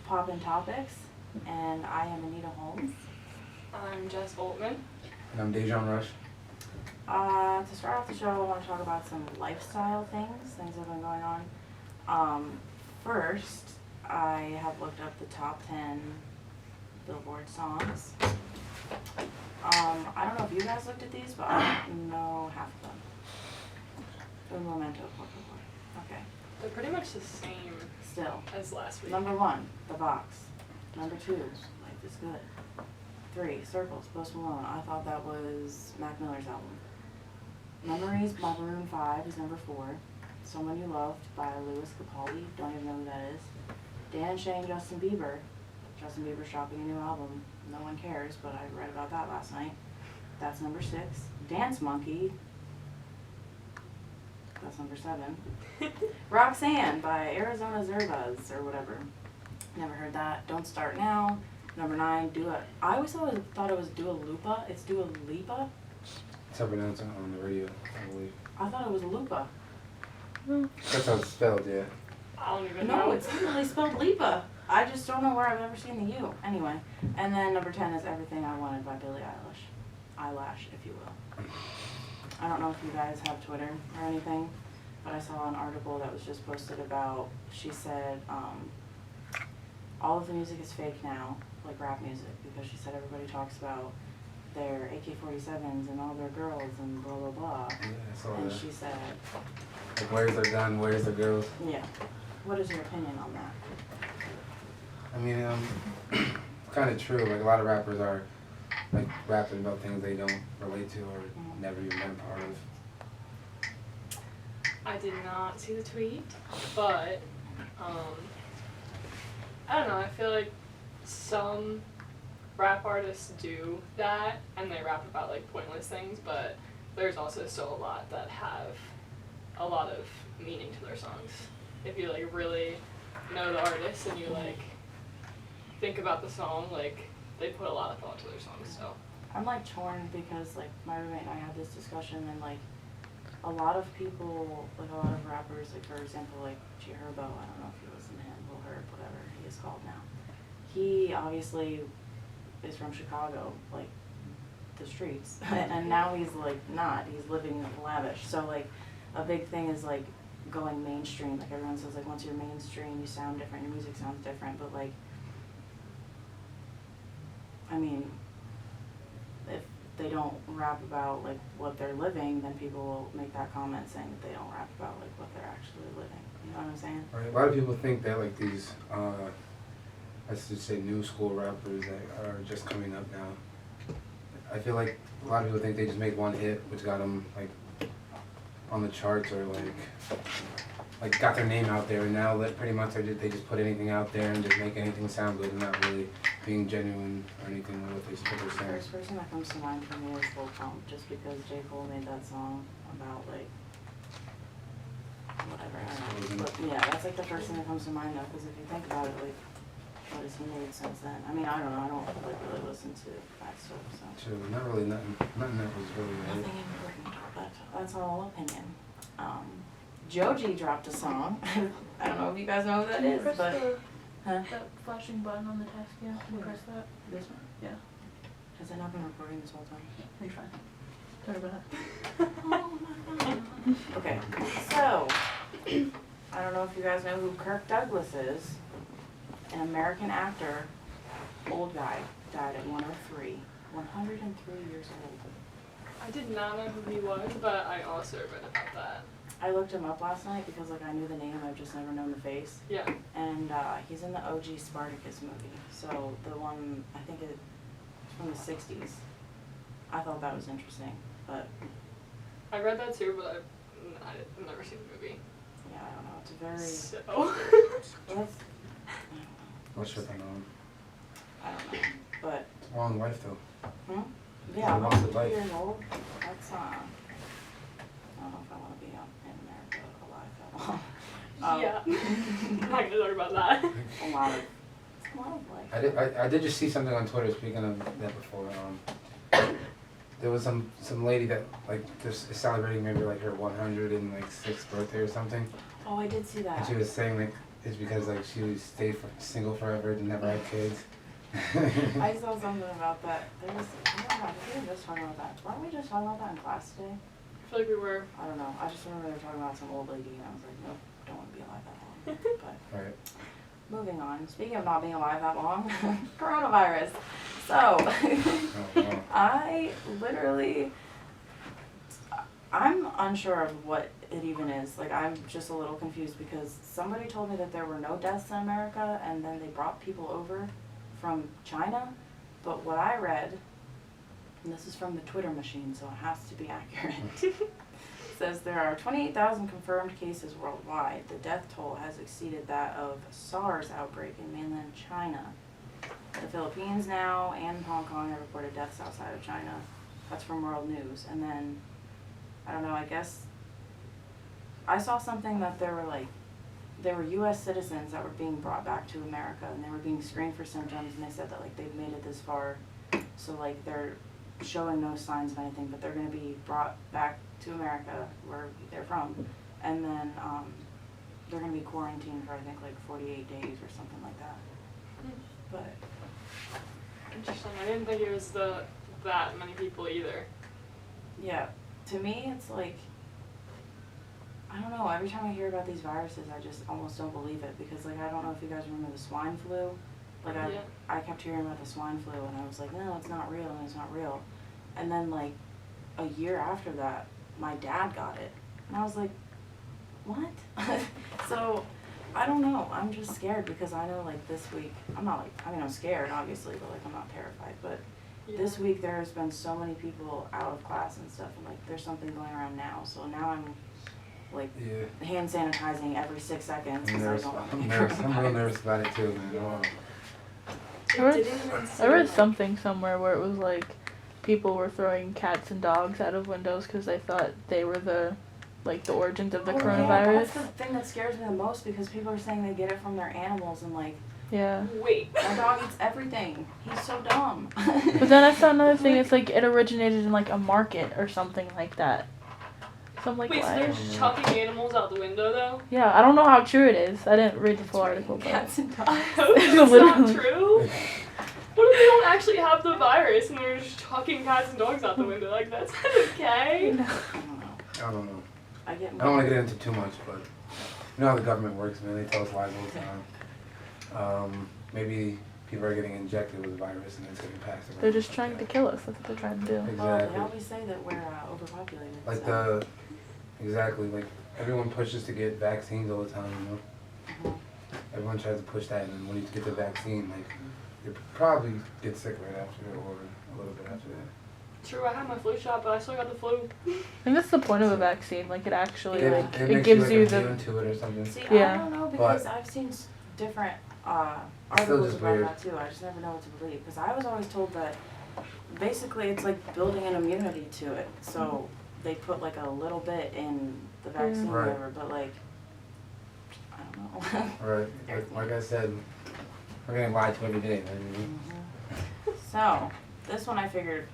Poppin Topics, and I am Anita Holmes. I'm Jess Boltman. And I'm Dajon Rush. To start off the show, I want to talk about some lifestyle things that have been going on. First, I have looked up the top 10 Billboard songs. I don't know if you guys looked at these, but I don't know half of them. Un momento, por favor. Okay. They're pretty much the same Still. as last week. Number 1, The Box. Number 2, Life is Good. 3, Circles, Post Malone. I thought that was Mac Miller's album. Memories by Maroon 5 is number 4. Someone You Loved by Lewis Capaldi. Don't even know who that is. Dan and Shay and Justin Bieber. Justin Bieber's dropping a new album. No one cares, but I read about that last night. That's number 6. Dance Monkey. That's number 7. Roxanne by Arizona Zerbas or whatever. Never heard that. Don't Start Now. Number 9. I always thought it was Dua Lipa. It's Dua Lipa. It's up announced on the radio, I believe. I thought it was Lupa. That's how it's spelled, yeah. I don't even No, know. it's literally spelled Lipa. I just don't know where I've ever seen the U. Anyway. And then number 10 is Everything I Wanted by Billie Eilish. Eyelash, if you will. I don't know if you guys have Twitter or anything, but I saw an article that was just posted about, she said, all of the music is fake now, like rap music, because she said everybody talks about their AK-47s and all their girls and blah, blah, blah. Yeah, I saw And that. she said, Like, where's their gun, where's the girls? yeah. What is your opinion on that? I mean, kind of true. Like, a lot of rappers are, like, rapping about things they don't relate to or never even been part of. I did not see the tweet, but I don't know. I feel like some rap artists do that, and they rap about like pointless things. But there's also still a lot that have a lot of meaning to their songs. If you like really know the artist and you like think about the song, like they put a lot of thought to their songs. So I'm like torn because like my roommate and I had this discussion and like a lot of people, like a lot of rappers, like for example like G Herbo, I don't know if you listen to him, Lil Herb, whatever he is called now. He obviously is from Chicago, like the streets, and now he's like not, he's living lavish. So like a big thing is like going mainstream. Like everyone says like once you're mainstream you sound different, your music sounds different, but like I mean, if they don't rap about like what they're living, then people will make that comment saying that they don't rap about like what they're actually living. You know what I'm saying? Right. A lot of people think that, like, these, let's just say new school rappers that are just coming up now. I feel like a lot of people think they just made one hit, which got them, like, on the charts or, like got their name out there, and now that pretty much they just put anything out there and just make anything sound good and not really being genuine or anything with what they're The saying. first person that comes to mind for me is Lil Pump, just because J. Cole made that song about like whatever, I don't know. But yeah, that's like the first thing that comes to mind though, because if you think about it, like what has he made since then? I mean, I don't know, I don't like really listen to that stuff, so. True, not really nothing that was really good. Nothing important, but that's all opinion. Joji dropped a song. I don't know if you guys know who that is, Press but huh? that flashing button on the task, yeah. Can you press that? This one? Yeah. Has it not been recording this whole time? You're fine. Sorry about that. Oh my god. Okay, so I don't know if you guys know who Kirk Douglas is. An American actor, old guy, died at 103. 103 years old. I did not know who he was, but I also read about that. I looked him up last night because like I knew the name, I've just never known the face. Yeah. And he's in the OG Spartacus movie. So the one, I think it's from the 60s. I thought that was interesting, but I read that too, but I've never seen the movie. yeah, I don't know. It's a very, So well, I don't know. What's your thing on? I don't know, but It's a long life though. yeah, I'm It's a long 52 life. years old. That's I don't know if I want to be in America alive that long. yeah. I'm not gonna talk about that. A lot of, it's a lot of life. I did just see something on Twitter, speaking of that before. There was some lady that like just is celebrating maybe like her 106th birthday or something. Oh, I did see that. And she was saying like it's because like she would stay single forever and never have kids. I saw something about that. There was, I don't know, we were just talking about that. Weren't we just talking about that in class today? I feel like we were. I don't know. I just remember they were talking about some old lady, and I was like, nope, don't want to be alive that long. But Right. moving on. Speaking of not being alive that long, coronavirus. So, Oh, wow. I literally, I'm unsure of what it even is. Like, I'm just a little confused because somebody told me that there were no deaths in America, and then they brought people over from China. But what I read, and this is from the Twitter machine, so it has to be accurate, says there are 28,000 confirmed cases worldwide. The death toll has exceeded that of SARS outbreak in mainland China. The Philippines now and Hong Kong have reported deaths outside of China. That's from World News. And then, I don't know, I guess, I saw something that there were US citizens that were being brought back to America, and they were being screened for symptoms, and they said that like they've made it this far, so like they're showing no signs of anything, but they're going to be brought back to America where they're from, and then they're going to be quarantined for I think like 48 days or something like that. But Interesting. I didn't think it was that many people either. yeah, to me it's like, I don't know, every time I hear about these viruses I just almost don't believe it, because like I don't know if you guys remember the swine flu. Like Yeah. I kept hearing about the swine flu and I was like, no, it's not real, and it's not real. And then like a year after that, my dad got it. And I was like, what? So, I don't know. I'm just scared because I know like this week, I'm not like, I mean I'm scared obviously, but like I'm not terrified. But Yeah. this week there has been so many people out of class and stuff, and like there's something going around now. So now I'm like Yeah. hand sanitizing every 6 seconds I'm because I nervous. don't want to I'm get nervous. I'm real coronavirus. nervous about it too, man. Oh. It I read- didn't even I seem read like- something somewhere where it was like people were throwing cats and dogs out of windows because they thought they were the origins of the Oh, yeah, coronavirus. that's the thing that scares me the most, because people are saying they get it from their animals, and like Yeah. Wait. my dog eats everything. He's so dumb. But then I saw another thing. It's like it originated in like a market or something like that. So I'm like, Wait, so why? they're chucking animals out the window though? Yeah, I don't know how true it is. I didn't read the full article, but Cats and I dogs. hope it's not Literally. true. What if they don't actually have the virus and they're just chucking cats and dogs out the window? Like, that's not okay. I don't know. I don't know. I get I don't want to get into too much, but you know how the government works, man. They tell us lies all the time. Maybe people are getting injected with the virus and it's getting passed around. they're just trying to kill us. That's what they're trying to do. Well, they Exactly. always say that we're overpopulated. Like so. exactly, like everyone pushes to get vaccines all the time, you know? Mhm. Everyone tries to push that, and then when you get the vaccine, like, you probably get sick right after it or a little bit after that. True, I had my flu shot, but I still got the flu. I think that's the point of a vaccine. Like it actually Yeah. like It it makes gives you you like the immune to it or something. See, Yeah. I don't know, because I've seen different It's still articles just about weird. that too. I just never know what to believe, because I was always told that basically it's like building an immunity to it. So they put like a little bit in the vaccine or Right. whatever, but like I don't know. Right, like I said, we're getting lied to every day, man. So this one I figured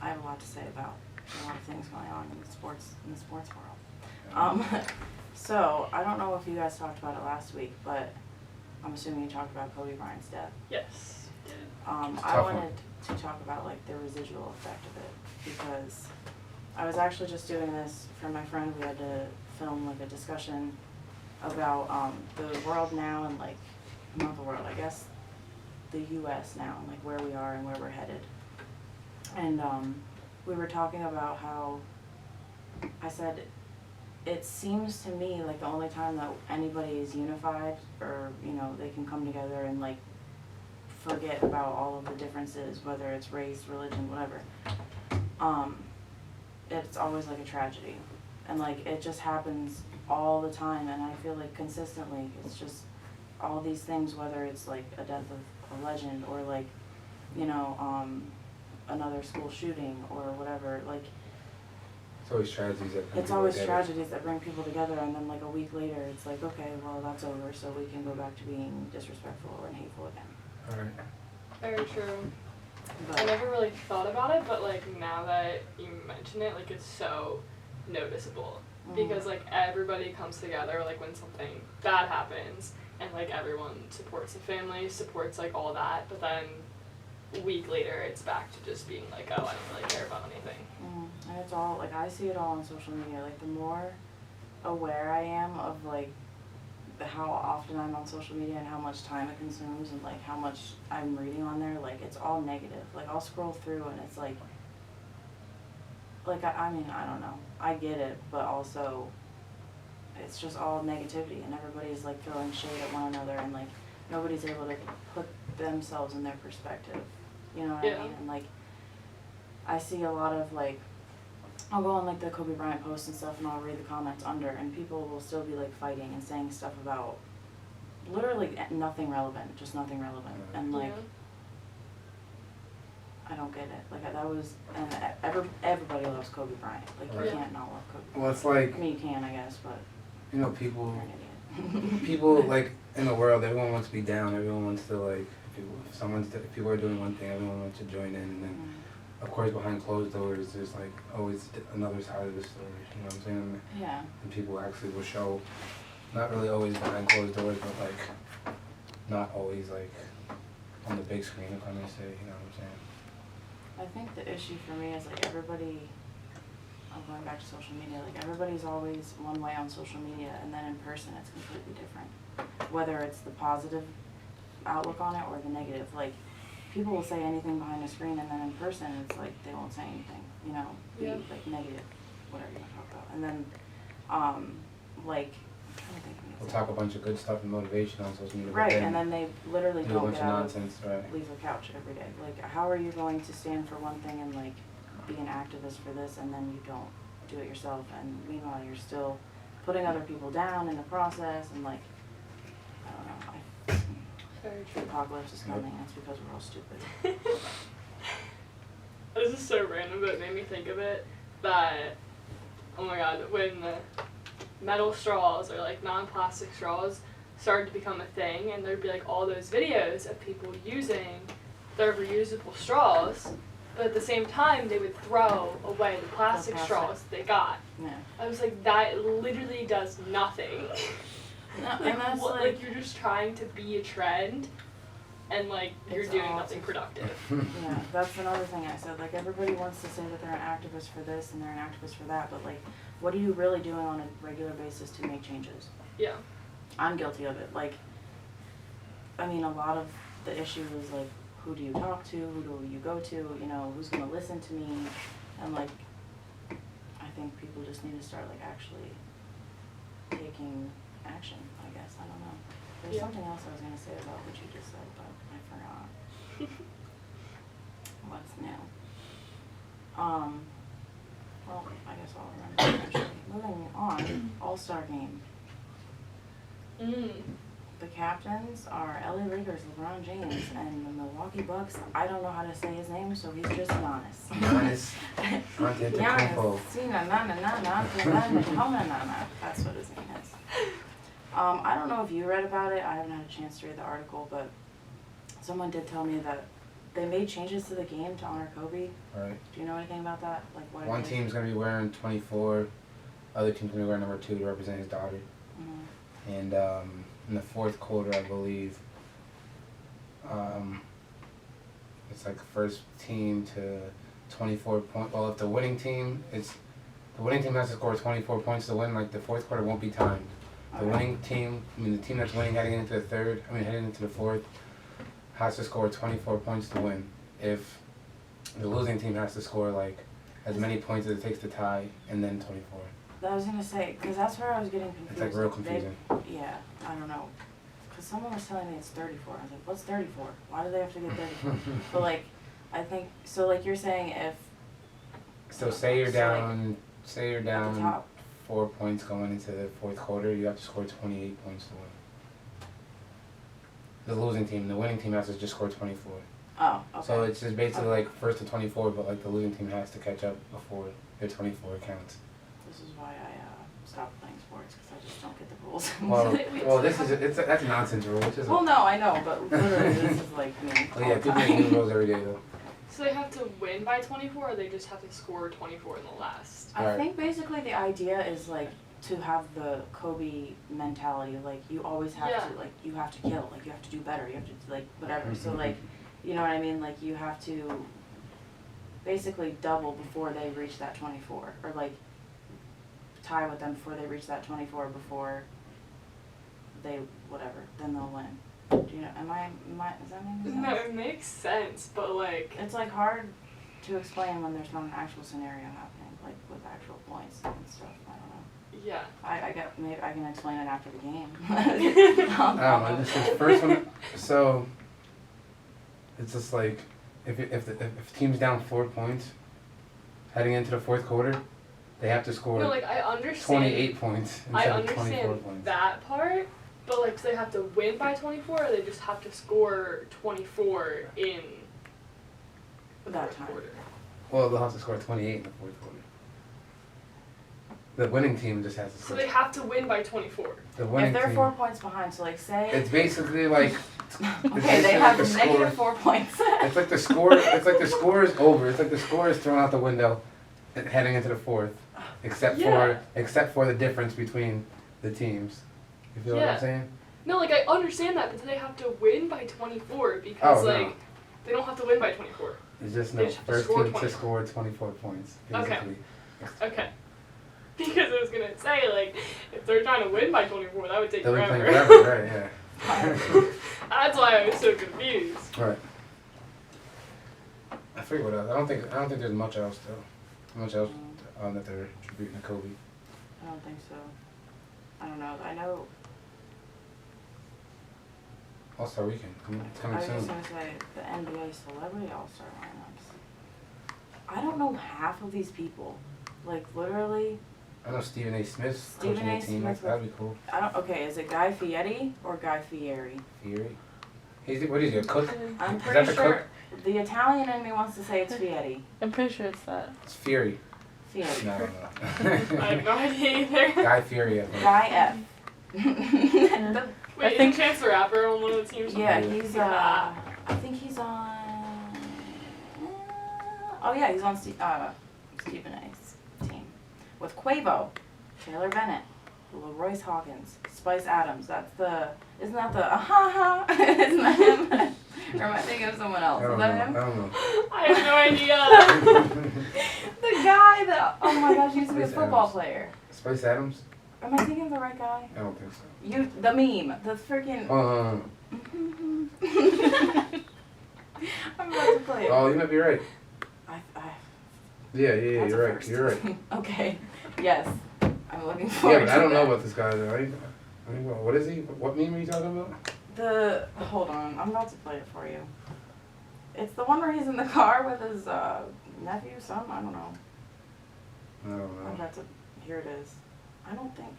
I have a lot to say about. There's a lot of things going on in the sports world. So I don't know if you guys talked about it last week, but I'm assuming you talked about Kobe Bryant's death. Yes. I Tough one. wanted to talk about like the residual effect of it, because I was actually just doing this for my friend. We had to film like a discussion about the world now, and like not the world, I guess the US now, and like where we are and where we're headed. And we were talking about how I said it seems to me like the only time that anybody is unified, or you know, they can come together and like forget about all of the differences, whether it's race, religion, whatever, it's always like a tragedy, and like it just happens all the time. And I feel like consistently it's just all these things, whether it's like a death of a legend, or like, you know, another school shooting or whatever, like It's always tragedies that come it's always together. tragedies that bring people together, and then like a week later it's like, okay, well that's over, so we can go back to being disrespectful and hateful again. Alright. Very true. I But never really thought about it, but like now that you mention it, like it's so noticeable. because like everybody comes together like when something bad happens, and like everyone supports the family, supports like all that, but then a week later it's back to just being like, oh, I don't really care about anything. And it's all, like, I see it all on social media. Like, the more aware I am of, like, how often I'm on social media and how much time it consumes and, like, how much I'm reading on there, like, it's all negative. Like, I'll scroll through and it's like, I mean, I don't know. I get it, but also it's just all negativity and everybody's, like, throwing shade at one another and, like, nobody's able to put themselves in their perspective. You know what I mean? And, like, I see a lot of, like, I'll go on, like, the Kobe Bryant posts and stuff and I'll read the comments under and people will still be, like, fighting and saying stuff about literally nothing relevant, just nothing relevant. And, like, I don't get it. Like, that was, and everybody loves Kobe Bryant. Like, you can't not love Kobe Bryant. Well, it's like, I mean, you can, I guess, but you know, people, you're an idiot. people, like, in the world, everyone wants to be down, everyone wants to, like, if people are doing one thing, everyone wants to join in, and then, of course, behind closed doors, there's, like, always another side of the story, you know what I'm saying? Yeah. And people actually will show, not really always behind closed doors, but, like, not always, like, on the big screen, if I'm gonna say, you know what I'm saying? I think the issue for me is, like, everybody, I'm going back to social media, like, everybody's always one way on social media, and then in person it's completely different. Whether it's the positive outlook on it or the negative. Like, people will say anything behind a screen, and then in person it's like they won't say anything, you know, be, like, negative, whatever you want to talk about. And then, like, I'm trying to think of an We'll example. talk a bunch of good stuff and motivation on social media, Right, but and then they literally do a don't bunch get of out nonsense, right? leave the couch every day. Like, how are you going to stand for one thing and, like, be an activist for this, and then you don't do it yourself, and meanwhile you're still putting other people down in the process, and, like, I don't know. Very The true. apocalypse is coming, and it's because we're all stupid. This is so random, but it made me think of it that, oh my god, when the metal straws or like non-plastic straws started to become a thing, and there'd be like all those videos of people using their reusable straws, but at the same time they would throw away the plastic plastic. straws they got. Yeah. I was like, that literally does nothing. No, and that's what, like, you're just trying to be a trend, and like you're It's doing all nothing just- productive. yeah, that's another thing I said. Like, everybody wants to say that they're an activist for this and they're an activist for that, but, like, what are you really doing on a regular basis to make changes? Yeah. I'm guilty of it. Like, I mean, a lot of the issue is, like, who do you talk to? Who do you go to? You know, who's going to listen to me? And, like, I think people just need to start, like, actually taking action, I guess. I don't know. There's Yeah. something else I was going to say about what you just said, but I forgot. What's new? Well, I guess I'll remember eventually. Moving on, All-Star Game. The captains are LA Lakers, LeBron James, and the Milwaukee Bucks. I don't know how to say his name, so he's just Giannis. Giannis Antetokounmpo. Giannis, that's what his name is. I don't know if you read about it. I haven't had a chance to read the article, but someone did tell me that they made changes to the game to honor Kobe. Right. Do you know anything about that? Like, what? One it is? team's gonna be wearing 24, other team's gonna be wearing number 2 to represent his daughter. Mhm. And in the fourth quarter, I believe, it's like first team to 24 points. Well, if the winning team has to score 24 points to win. Like, the fourth quarter won't be timed. The Okay. winning team, the team that's winning heading into the fourth, has to score 24 points to win. If the losing team has to score, like, as many points as it takes to tie, and then 24. I was gonna say, because that's where I was getting confused. It's, like, real confusing. Yeah, I don't know. Because someone was telling me it's 34. I was like, what's 34? Why do they have to get 34? But, like, I think, so, like, you're saying if So say you're So, like, down, say you're at the down top, 4 points going into the fourth quarter, you have to score 28 points to win. The losing team, the winning team has to just score 24. oh, okay. So it's just basically like first to 24, but like the losing team has to catch up before their 24 counts. This is why I stopped playing sports, because I just don't get the rules. Well, that's a nonsense rule, which is. Well, no, I know, but literally this is like me. Well, all yeah, the people make time. new rules every day though. So they have to win by 24, or they just have to score 24 in the last? I think basically the idea is like to have the Kobe mentality, like you always have Yeah. to, like you have to kill, like you have to do better, you have to like whatever. So like, you know what I mean? Like you have to basically double before they reach that 24, or like tie with them before they reach that 24 before they whatever. Then they'll win. Do you know? Am I? Is that making sense? No, it makes sense, but like. It's like hard to explain when there's not an actual scenario happening, like with actual points and stuff. I don't know. Yeah. I get maybe I can explain it after the game. I don't know. This is first one. So it's just like if the team's down 4 points heading into the fourth quarter, they have to score No, like I understand. 28 points I instead of 24 understand points. that part, but like, do they have to win by 24, or they just have to score 24 in the That fourth time. quarter? Well, they'll have to score 28 in the fourth quarter. The winning team just has to So score. they have to win by 24. The winning If they're team. 4 points behind, so like say It's basically like. okay, they have negative 4 points. It's like the score. It's like the score is over. It's like the score is thrown out the window, heading into the fourth, except Yeah. for the difference between the teams. You feel what Yeah. I'm saying? No, like I understand that, but do they have to win by 24? Because Oh, no. like, they don't have to win by 24. It's just They no just have to first score team 24. to score 24 points. Okay. Basically. Okay. Because I was gonna say, like, if they're trying to win by 24, that would take They'll be forever. playing forever, right? Yeah. That's why I was so confused. Right. I forget what else. I don't think there's much else though. Much else that they're attributing to Kobe. I don't think so. I don't know. I know. All-Star Weekend. It's I coming was just soon. gonna say the NBA Celebrity All-Star lineups. I don't know half of these people. Like literally, I know Stephen A. Smith's Stephen coaching A. the team. Smith. That'd be cool. I don't. Okay, is it Guy Fieri or Guy Fieri? Fury. What is he, a cook? I'm Is pretty that the sure cook? the Italian in me wants to say it's Fieri. I'm pretty sure it's that. It's Fury. Fieri. No, I have no idea either. Guy Fury, I think. Guy F. Yeah. Wait, think- is Chance the Rapper on one of the teams? Yeah, he's I think he's on. Oh yeah, he's on Stephen A's team with Quavo, Taylor Bennett, Leroyce Hawkins, Spice Adams. Isn't that the Isn't that him? Or am I thinking of someone else? I Is don't that know. him? I don't know. I have no idea. The guy that oh my gosh, he used to be a Spice football Adams. player. Spice Adams? Am I thinking of the right guy? I don't think so. The meme, the freaking. I'm about to play it. Oh, you might be right. I Yeah, That's a you're right. first. You're right. Okay. Yes. I'm looking Yeah, forward but to I don't know that. about this guy. What is he? What meme are you talking about? Hold on, I'm about to play it for you. It's the one where he's in the car with his nephew, son, I don't know. I don't I'm know. about to, here it is. I don't think.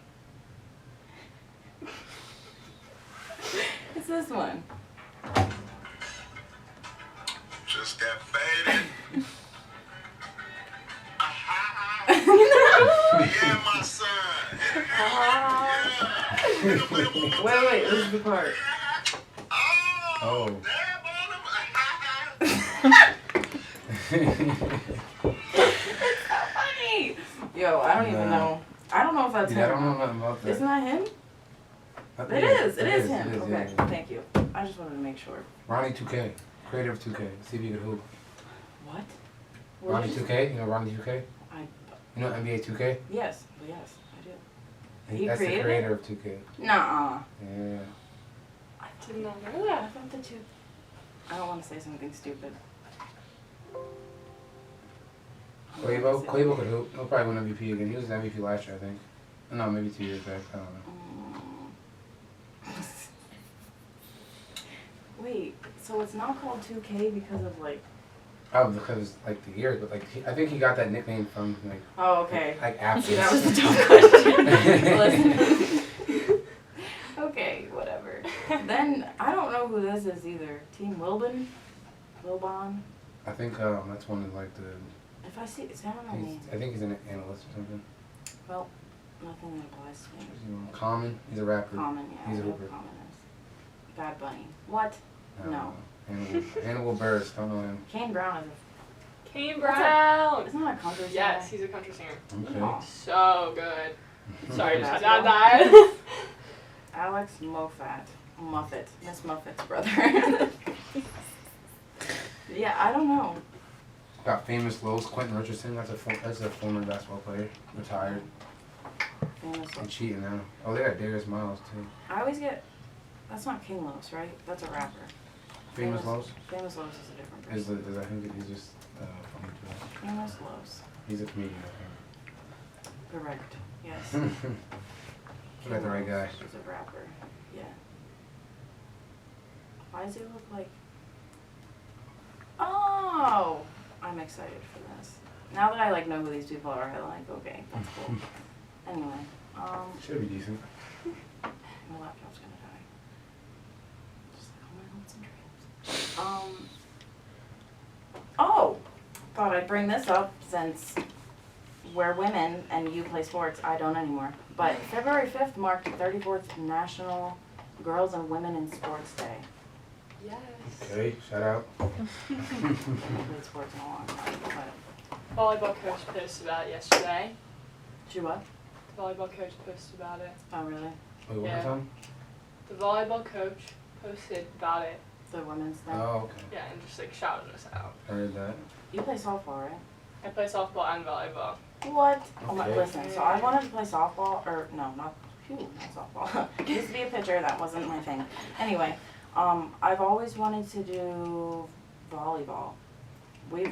It's this one. Just got faded. Yeah, my son. Yeah. Wait, this is the part. Oh. Dab It's so funny! Yo, I don't even know. I don't know if that's Yeah, I him. don't know nothing about that. Isn't that him? It is him. Okay, thank you. I just wanted to make sure. Ronnie 2K, creator of 2K. See if you can hoop. What? Ronnie 2K, you know Ronnie 2K? You know NBA 2K? Yes, I do. He That's the created creator of 2K. Nuh-uh. Yeah. I Did not know I that. thought the two. I don't want to say something stupid. Quavo could hoop. He'll probably win MVP again. He was an MVP last year, I think. No, maybe 2 years back. I don't know. Wait, so it's not called 2K because of like. Oh, because like the years, but like I think he got that nickname from like. Oh, okay. Like after. See, that was the dumb question. Listen. Okay, whatever. Then I don't know who this is either. Team Wilbon? I think that's one of like the. If I see, it's not on me. I think he's an analyst or something. Well, nothing that applies to me. Common. He's a rapper. Common, yeah. He's a I know hooper. Common is. Bad Bunny. What? I don't No. know. Hannibal Buress. Don't know him. Kane Brown is a Kane Brown. Isn't that a country singer? Yes, he's a country singer. Okay. Aw. So good. Sorry, just Basketball? add that. Alex Muffet, Miss Muffet's brother. Yeah, I don't know. Got famous Lowe's, Quentin Richardson. That's a former basketball player, retired Famous. and cheating now. Oh, they got Darius Miles too. I always get. That's not King Los, right? That's a rapper. Famous Lowe's Famous Los is a different is person. I think he's just funny too. Famous Los. He's a comedian. Correct. Yes. You got the right guy. He's a rapper. Yeah. Why does he look like? Oh, I'm excited for this. Now that I like know who these people are, I'm like, okay, that's cool. Anyway, Should be decent. my laptop's gonna die. Just like all my hopes and dreams. Oh, thought I'd bring this up since we're women and you play sports. I don't anymore. But February 5th marked the 34th National Girls and Women in Sports Day. Yes. Okay, shout out. I haven't played sports in a long time, but Volleyball coach posted about it yesterday. she what? The volleyball coach posted about it. Oh, really? Wait, one more Yeah. time? The volleyball coach posted about it. The women's thing? Oh, okay. Yeah, and just like shouted us out. I heard that. You play softball, right? I play softball and volleyball. What? Oh my, Okay. listen, so I wanted to play softball, or no, not softball. Used to be a pitcher, that wasn't my thing. Anyway, I've always wanted to do volleyball.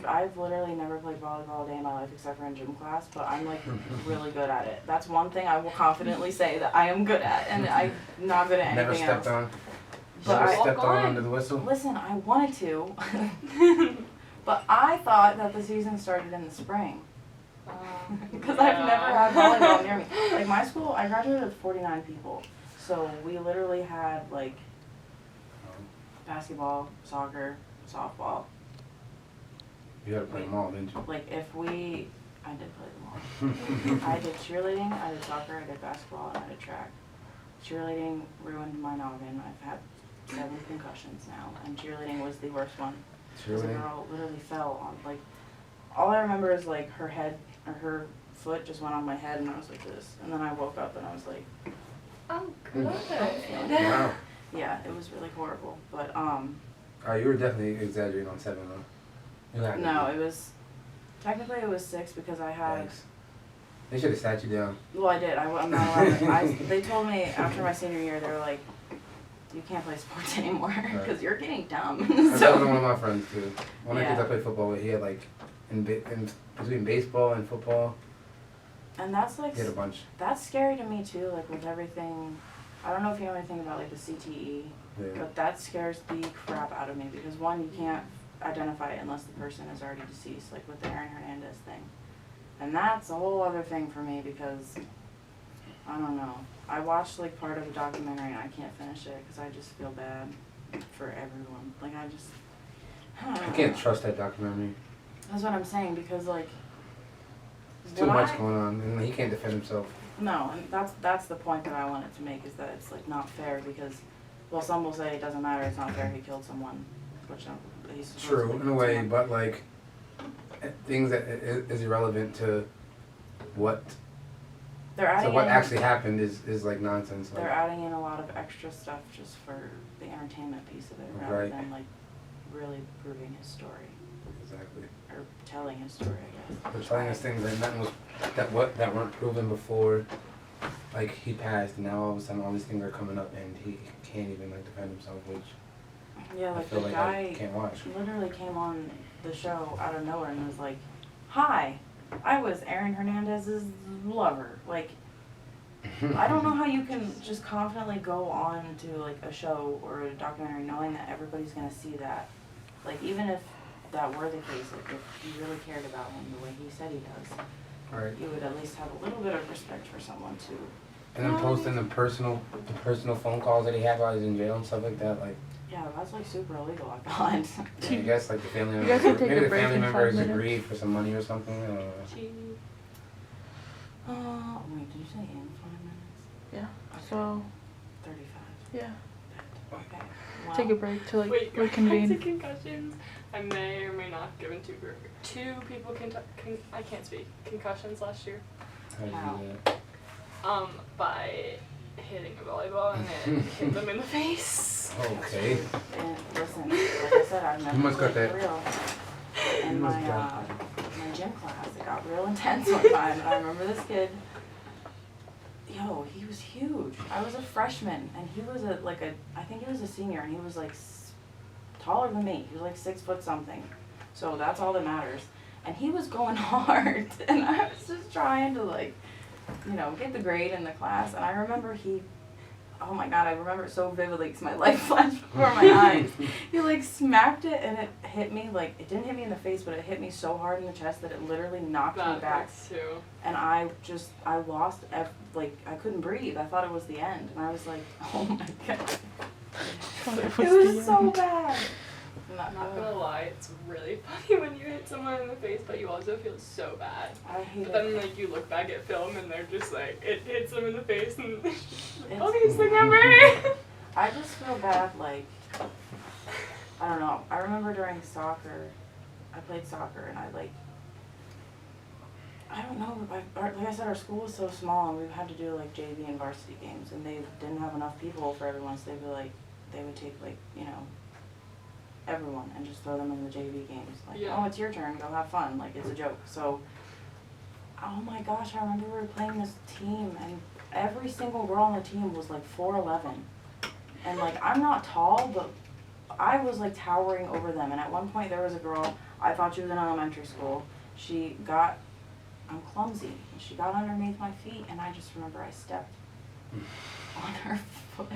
I've literally never played volleyball a day in my life except for in gym class, but I'm like really good at it. That's one thing I will confidently say that I am good at, and I'm not good at Never anything stepped else. on. But Never I- stepped on under the whistle. Listen, I wanted to, but I thought that the season started in the spring. Because I've never had volleyball near me. Like my school, I graduated with 49 people. So we literally had like basketball, soccer, softball. You had to play them all, didn't you? Like I did play them all. I did cheerleading, I did soccer, I did basketball, and I did track. Cheerleading ruined my noggin. I've had 7 concussions now, and cheerleading was the worst one. Because a Cheerleading? girl literally fell on, like, all I remember is like her head, or her foot just went on my head and I was like this. And then I woke up and I was like, Oh, good. Wow. yeah, it was really horrible. But, You were definitely exaggerating on 7 though. You had to no, be. it was, technically it was 6 because I had, Thanks. They should have sat you down. well, I did, I'm not allowed to. They told me after my senior year, they were like, you can't play sports anymore because you're getting dumb. That's So, one of my friends too. One of the kids Yeah. I played football with, he had like, in between baseball and football, and that's like, he had a bunch. that's scary to me too, like with everything. I don't know if you know anything about like the CTE, Yeah. but that scares the crap out of me because one, you can't identify it unless the person is already deceased, like with the Aaron Hernandez thing. And that's a whole other thing for me because, I don't know. I watched like part of a documentary and I can't finish it because I just feel bad for everyone. Like I just, I can't trust that documentary. That's what I'm saying because like, There's too when much I- going on, and he can't defend himself. No, and that's the point that I wanted to make is that it's like not fair because, well, some will say it doesn't matter, it's not fair, he killed someone, which he's supposed to True, have in a killed way, someone. but like, things that is irrelevant to what, They're adding so what in, actually happened is like nonsense. they're Like, adding in a lot of extra stuff just for the entertainment piece of it rather Right. than like really proving his story exactly. or telling his story, I guess. They're telling us things that nothing was, that weren't proven before, like he passed, and now all of a sudden all these things are coming up, and he can't even like defend himself, which Yeah, I like feel the like guy I can't watch. literally came on the show out of nowhere and was like, "Hi, I was Aaron Hernandez's lover." Like, I don't know how you can just confidently go on to like a show or a documentary knowing that everybody's gonna see that. Like, even if that were the case, like if you really cared about him the way he said he does, Right. you would at least have a little bit of respect for someone too. And then posting the personal phone calls that he had while he was in jail and stuff like that, like, Yeah, that's like super illegal, I thought. I guess like the family You guys can members, take maybe a the break family in 5 members minutes. agreed for some money or something, I don't know. Wait, did you say in 5 minutes? Yeah. So 35. yeah. Okay. take a break to like Wait, going back to reconvene. concussions, I may or may not have given two people I can't speak, concussions last year. How do you do that? By hitting a volleyball and then hit them in the face. Okay. And listen, like I said, I remember must got that. real. In You my must got my gym class, it got real intense one time. And I remember this kid. Yo, he was huge. I was a freshman, and he was I think he was a senior, and he was like taller than me. He was like 6 foot something. So that's all that matters. And he was going hard, and I was just trying to like, get the grade in the class. And I remember oh my God, I remember it so vividly because my life flashed before my eyes. He like smacked it, and it hit me it didn't hit me in the face, but it hit me so hard in the chest that it literally knocked me That back. hurts too. And I lost, I couldn't breathe. I thought it was the end. And I was like, oh my God. It was so bad. I'm not gonna lie, it's really funny when you hit someone in the face, but you also feel so bad. I hate But then, it. like, you look back at film and they're just like, it hits them in the face and It's- funniest thing ever. I just feel bad, like, I don't know. I remember during soccer, I played soccer, and I don't know, like I said, our school was so small, and we had to do, like, JV and varsity games, and they didn't have enough people for everyone, so they would take, like, everyone and just throw them in the JV games. Like, Yeah. oh, it's your turn, go have fun. Like, it's a joke. So, oh my gosh, I remember we were playing this team, and every single girl on the team was like 4'11". And like, I'm not tall, but I was like towering over them. And at one point there was a girl, I thought she was in elementary school. I'm clumsy, and she got underneath my feet, and I just remember I stepped on her foot.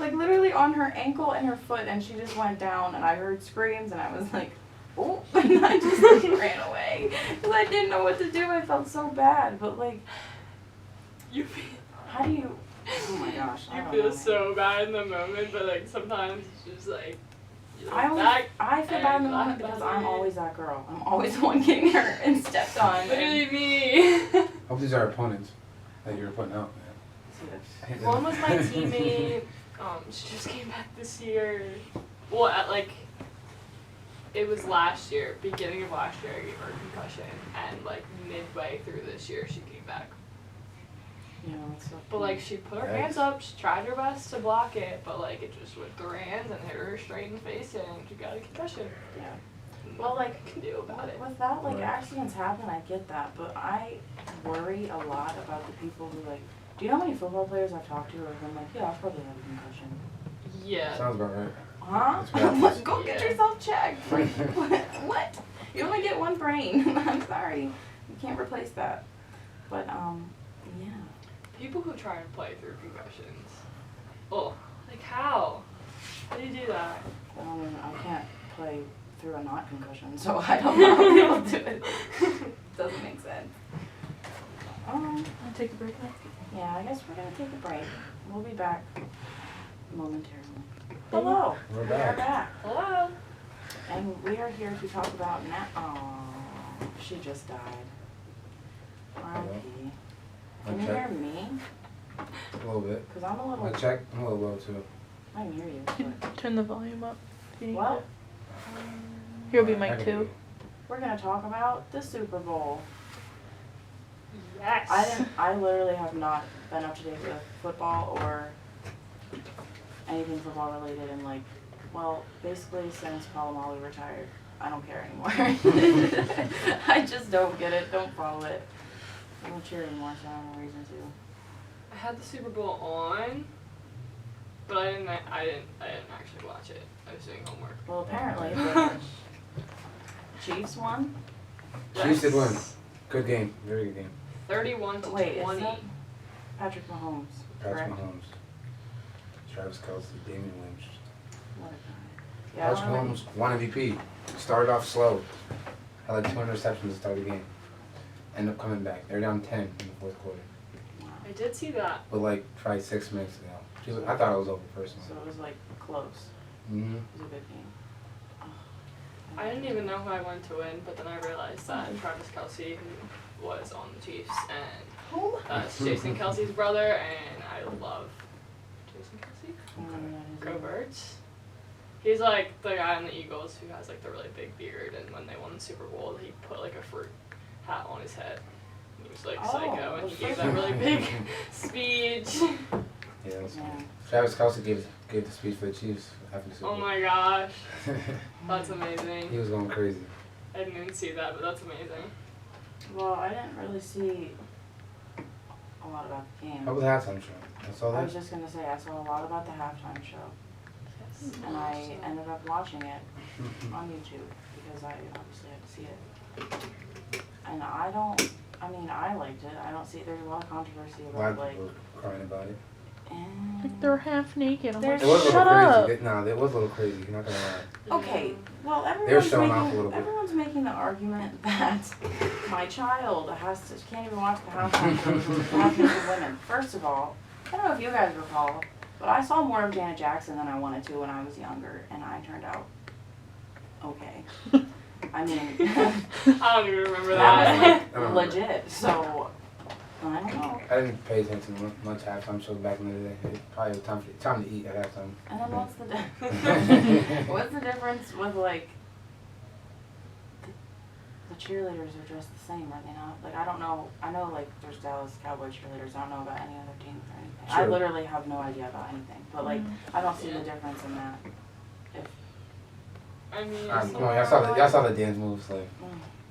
Like literally on her ankle and her foot, and she just went down, and I heard screams, and I was like, oh, and I just like, ran away because I didn't know what to do. I felt so bad, but like, how do you? Oh my gosh, I You don't feel know. so bad in the moment, but like sometimes it's just like you look I feel bad in the and moment laugh because about I'm it. always that girl. I'm always the one getting hurt and stepped on. Literally me. Hope these are opponents that you're putting out, man. One was my teammate. She just came back this year. Well, it was last year, beginning of last year, I gave her a concussion, and like midway through this year, she came back. Yeah, that's so But like, she put her hands up, she tried her best to block it, but like, it just went through her hands and hit her straight in the face, and she got a concussion. Yeah. Well, like, Nothing can do about it. with that, like, Right. accidents happen, I get that, but I worry a lot about the people who, like, do you know how many football players I've talked to who have been like, yeah, I've probably had a concussion? Yeah. Sounds about right. Huh? That's what happens. Go get Yeah. yourself checked. Like, what? You only get one brain. I'm sorry. You can't replace that. But, yeah. People who try and play through concussions. Oh, like how? How do you do that? I can't play through a not concussion, so I don't know how people do it. Doesn't make sense. I'll take a break now. Yeah, I guess we're gonna take a break. We'll be back momentarily. Hello. We're We back. are back. Hello. And we are here to talk about she just died. R.I.P. Can you hear me? A little bit. Cause I'm a I little. check. I'm a little low too. I can hear you. But Turn the volume up. If you need what? it. Here will be I mic can 2. We're gonna talk about the Super Bowl. Yes. I literally have not been up to date with football or anything football related in like, well, basically since Palomalo retired. I don't care anymore. I just don't get it, don't follow it. I don't cheer anymore, so I have no reason to. I had the Super Bowl on, but I didn't actually watch it. I was doing homework. Well, apparently the Chiefs won. Chiefs did win. Good game. Very good game. 31 to Wait, is 20. that Patrick Mahomes? Patrick Correct. Mahomes, Travis Kelce, Damian Lynch. What a guy. Yeah, I Patrick don't know. Mahomes won MVP. Started off slow. Had like 2 interceptions to start the game. Ended up coming back. They're down 10 in the fourth quarter. Wow. I did see that. But like probably 6 minutes ago. I thought it was over personally. So it was like close. Mm-hmm. It was a good game. Oh, I didn't even know who I wanted to win, but then I realized that Travis Kelce, who was on the Chiefs, and Who? that's Jason Kelce's brother, and I love Jason Kelce. I don't know who that is Go either. Birds. He's like the guy on the Eagles who has like the really big beard, and when they won the Super Bowl, he put like a fruit hat on his head. He was like psycho, and he gave that really big speech. Yeah, that's Yeah. Travis Kelce gave the speech for the Chiefs after the Super Oh Bowl. my gosh, that's He amazing. was going crazy. I didn't even see that, but that's amazing. Well, I didn't really see a lot about the game. How was the halftime show? I saw I that. was just gonna say I saw a lot about the halftime show, and I ended up watching it on YouTube because I obviously had to see it. And I liked it. I don't see there's a lot of controversy A lot about of people crying about it. Like they're half naked. I'm like, It was a little shut crazy. up. It was a little crazy. You're not gonna lie. Okay, well They were showing off a little bit. everyone's making the argument that my child can't even watch the halftime show because it's half naked women. First of all, I don't know if you guys recall, but I saw more of Janet Jackson than I wanted to when I was younger, and I turned out okay. I mean, I don't even remember that that. was like legit. So I don't know. I didn't pay attention to much halftime shows back in the day. It probably was time to eat at halftime. And then what's the difference with like the cheerleaders are dressed the same, are they not? Like I don't know. I know like there's Dallas Cowboy cheerleaders. I don't know about any other teams or anything. I Sure. literally have no idea about anything. But like I don't see the difference in that. If I mean, Come on, y'all saw the dance moves. Like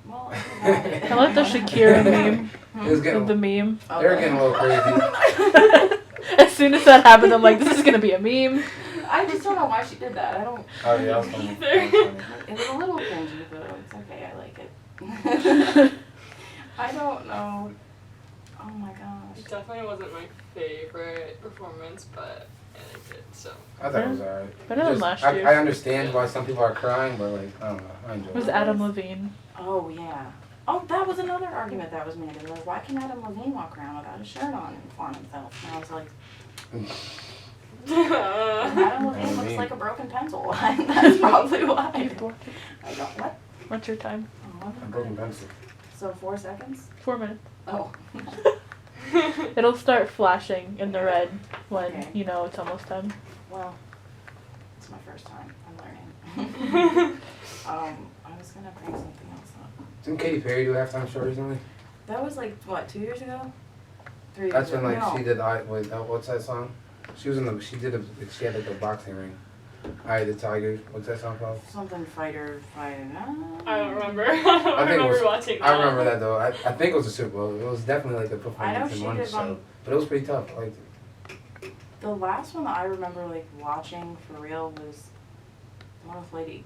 well, I like the Shakira meme. it was getting. The meme. They were getting a little crazy. As soon as that happened, I'm like, this is gonna be a meme. I just don't know why she did that. I don't. Oh yeah, that was funny. That was funny. It was a little cringy, but it's okay. I like it. I don't know. Oh my gosh. It definitely wasn't my favorite performance, but I liked it, so. I thought it was alright. Better than last year. I understand why some people are crying, but like I don't know. I enjoy It was it. Adam Levine. Oh yeah. Oh, that was another argument that was made. It was like, why can Adam Levine walk around without a shirt on and flaunt himself? And I was like, Adam Levine looks like a broken pencil. That's probably why. I don't. What? What's your time? Oh, A broken pencil. so 4 seconds? 4 minutes. Oh. It'll start flashing in the red when Okay. you know it's almost time. Well, it's my first time. I'm learning. I was gonna bring something else up. Didn't Katy Perry do a halftime show recently? That was like what, 2 years ago? 3 years That's ago. when like No. she did what's that song? She had like a boxing ring. Eye the Tiger. What's that song called? Something fighter. I don't remember. I don't I think it remember was- watching that. I remember that though. I think it was a Super Bowl. It was definitely like a I know performance in she one did show, one. but it was pretty tough. I liked it. The last one that I remember like watching for real was one with Lady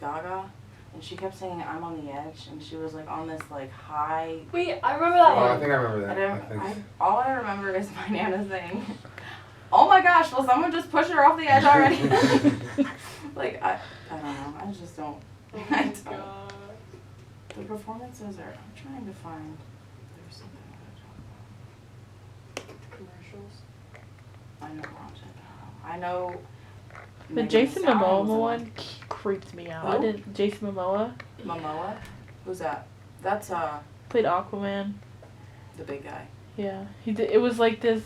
Gaga, and she kept saying "I'm on the edge," and she was like on this like high. Wait, I remember that Oh, I one. think I remember I that. don't. All I remember is my Nana saying, "Oh my gosh, will someone just push her off the edge already?" Like I don't know. I just don't. Oh I my don't. god. The performances are. I'm trying to find. There's something I gotta talk about. Commercials. I know watch it. I know. The Megan Jason Thee Stallion Momoa was in one creeped me out. I Who? didn't. Jason Momoa Momoa? Who's that? That's played Aquaman. the big guy. Yeah, he did. It was like this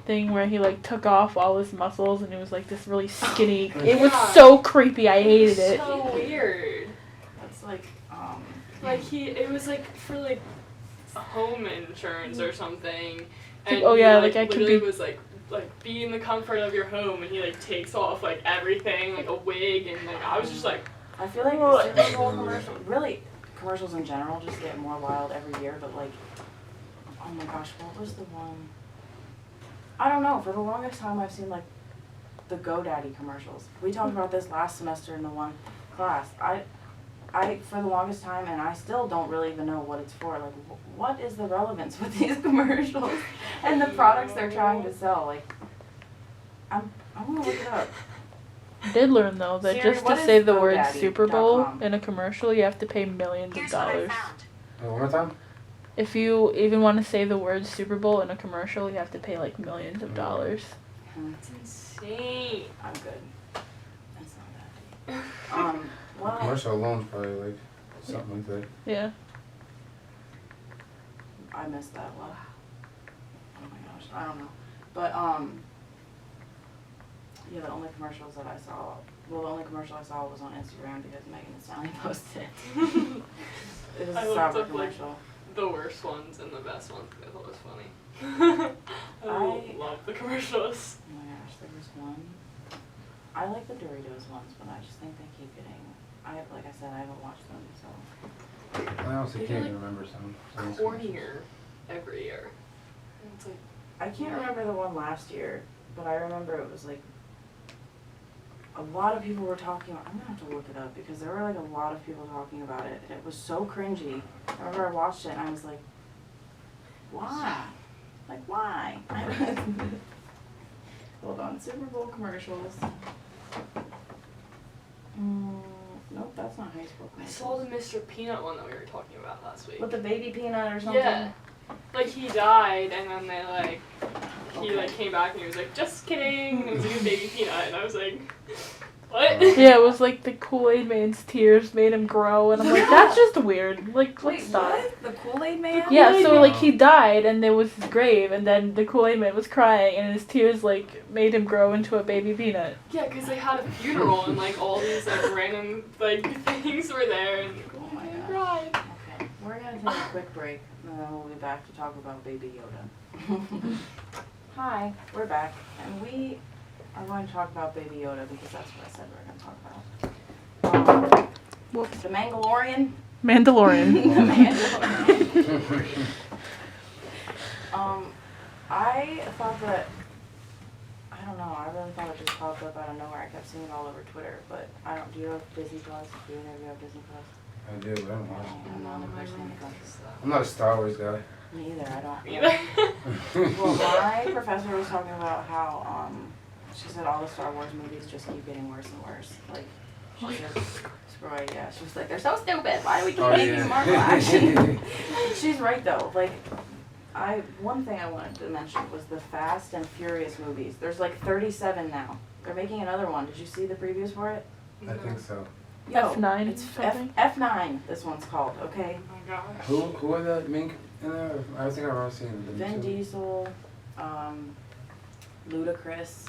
thing where he like took off all his muscles and it was like this really skinny. It was Yeah. so creepy. I hated it. So weird. That's like Like it was like for like home insurance or something. Like, And oh he, yeah, like like I could literally be. was like be in the comfort of your home, and he like takes off like everything, like a wig, and like I was just like, I feel like Ugh. Super Bowl commercials, really commercials in general just get more wild every year, but like, oh my gosh, what was the one? I don't know, for the longest time I've seen like the GoDaddy commercials. We talked about this last semester in the one class. I for the longest time, and I still don't really even know what it's for. Like, what is the relevance with these commercials and the products they're trying to sell? Like, I'm gonna look it up. I did learn though that Siri, just what to is say the word GoDaddy.com? Super Bowl in a commercial, you have to pay millions of dollars. Wait, one more time? If you even want to say the word Super Bowl in a commercial, you have to pay like millions of dollars. it's insane. I'm good. That's not that deep. Well, Commercial alone's probably like something like that. Yeah. I missed that one. Oh my gosh, I don't know. But, yeah, the only commercials that I saw well, the only commercial I saw was on Instagram because Megan Thee Stallion posted it. It was I a looked Sauber up, like, commercial. the worst ones and the best ones because I thought it was funny. I love the commercials. Oh my gosh, there was one. I like the Doritos ones, but I just think they keep getting. Like I said, I haven't watched them, so. I honestly They can't get, even remember some of these Cornier every year. And it's like, I can't remember the one last year, but I remember it was like. A lot of people were talking. I'm gonna have to look it up because there were like a lot of people talking about it, and it was so cringy. I remember I watched it and I was like, why? Like why? Hold on, Super Bowl commercials. Nope, that's not high school I commercials. saw the Mr. Peanut one that we were talking about last week. With the baby peanut or something? Yeah. Like he died and then they like, he like came back and he was like, just kidding, and it was like a baby peanut and I was like, what? Yeah, it was like the Kool-Aid Man's tears made him grow, and I'm like, that's just weird. Like, Wait, let's stop. what? The Kool-Aid Man? Yeah, Kool-Aid so Man. like he died, and there was his grave, and then the Kool-Aid Man was crying, and his tears like made him grow into a baby peanut. Yeah, because they had a funeral and like all these like random like things were there and Oh my he gosh. cried. Okay, we're gonna take a quick break, and then we'll be back to talk about Baby Yoda. Hi, we're back, and we are going to talk about Baby Yoda because that's what I said we were going to talk about. Whoops. The Mandalorian. Mandalorian. The Mandalorian. I thought that, I don't know, I really thought it just popped up out of nowhere. I kept seeing it all over Twitter, but do you have Disney Plus? Do either of you have Disney Plus? I do, but I don't watch it. I'm the only person in the country. I'm not a Star Wars guy. Me either, I don't. Either. Well, my professor was talking about how, she said all the Star Wars movies just keep getting worse and worse. Like, she was like, they're so stupid, why do we keep making Marvel action? She's right though, like, one thing I wanted to mention was the Fast and Furious movies. There's like 37 now. They're making another one. Did you see the previews for it? I think so. Yo, F9 it's something? F9, this one's called, okay? Oh my gosh. Who are the main in there? I think I remember seeing them. Vin Diesel, Ludacris.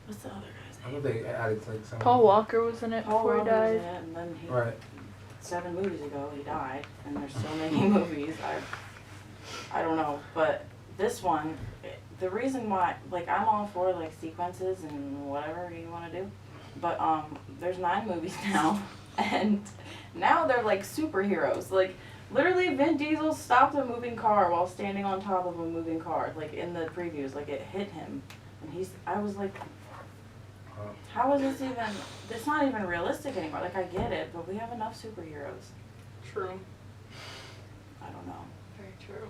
What's the other guy's I name? thought they added like some. Paul Walker was in it Paul before he Walker was in died. it, and then he, Right. 7 movies ago he died, and there's still making movies. I don't know, but this one, the reason why, like, I'm all for like sequences and whatever you want to do, but there's 9 movies now, and now they're like superheroes. Like, literally, Vin Diesel stopped a moving car while standing on top of a moving car. Like in the previews, like it hit him, and I was like, how is this even? It's not even realistic anymore. Like, I get it, but we have enough superheroes. True. I don't know. Very true.